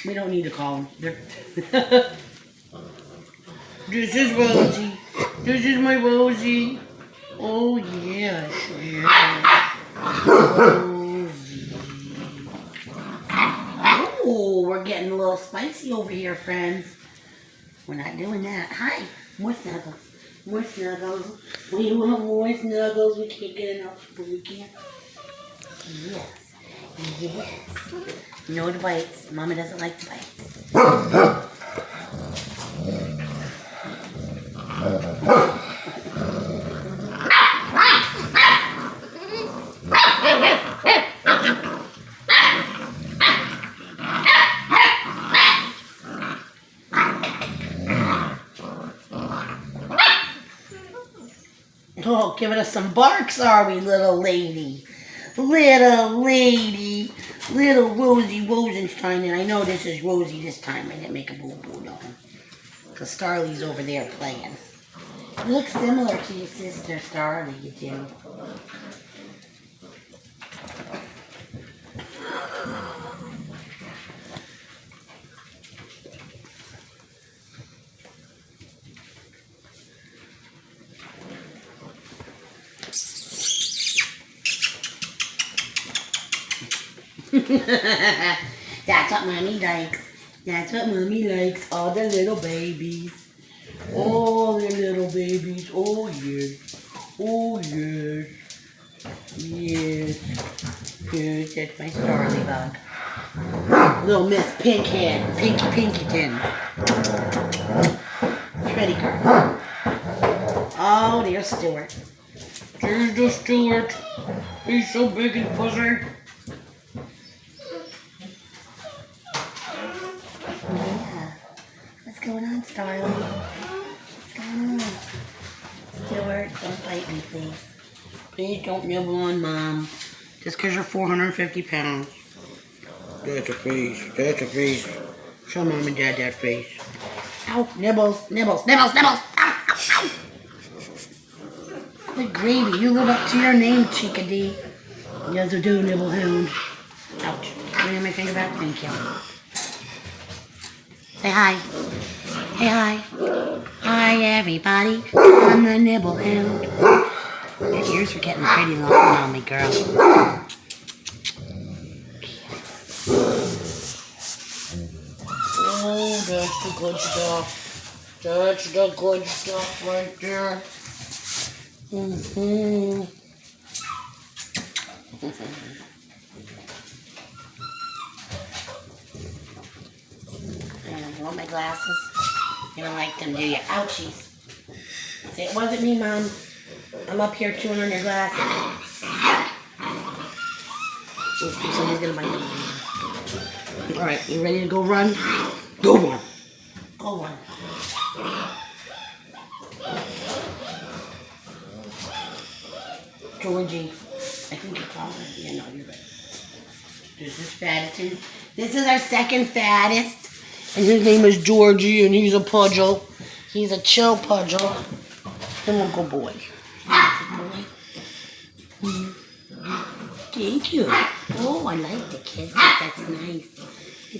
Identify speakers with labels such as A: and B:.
A: We don't need to call him. This is Rosie. This is my Rosie. Oh, yes. Rosie. Oh, we're getting a little spicy over here, friends. We're not doing that. Hi. More snuggles. More snuggles. We want more snuggles. We can't get enough, but we can't. Yes. Yes. No to bites. Mama doesn't like the bites. Oh, giving us some barks, are we, little lady? Little lady. Little Rosie Rosenstein. And I know this is Rosie this time. I didn't make a boo-boo, no. Because Starly's over there playing. You look similar to your sister, Starly, you do. That's what Mommy likes. That's what Mommy likes. All the little babies. All the little babies. Oh, yes. Oh, yes. Yes. Yes, that's my Starly bug. Little Miss Pinkhead. Pinkyton. Pretty girl. Oh, there's Stuart. There's the Stuart. He's so big and fuzzy. Yeah. What's going on, Starly? What's going on? Stuart, don't bite me, please. Please don't nibble on Mom. Just because you're 450 pounds. That's a face. That's a face. Show Mom and Dad that face. Ow, nibbles, nibbles, nibbles, nibbles. Ow, ow, ow. Good gravy. You live up to your name, Chickadee. Yes, I do, Nibble Hound. Ouch. Can I have my finger back? Thank you. Say hi. Hey, hi. Hi, everybody. I'm the Nibble Hound. Your ears are getting pretty long on me, girl. Oh, that's the good stuff. That's the good stuff right there. Mm-hmm. You want my glasses? You don't like them, do you? Ouchies. Say, it wasn't me, Mom. I'm up here chewing on your glasses. Ooh, somebody's gonna bite me. Alright, you ready to go run? Go run. Go run. Georgie. I think you're calling it. Yeah, no, you're right. This is Fattison. This is our second fattest. And his name is Georgie, and he's a pudgel. He's a chill pudgel. And a good boy. Thank you. Oh, I like the kisses. That's nice.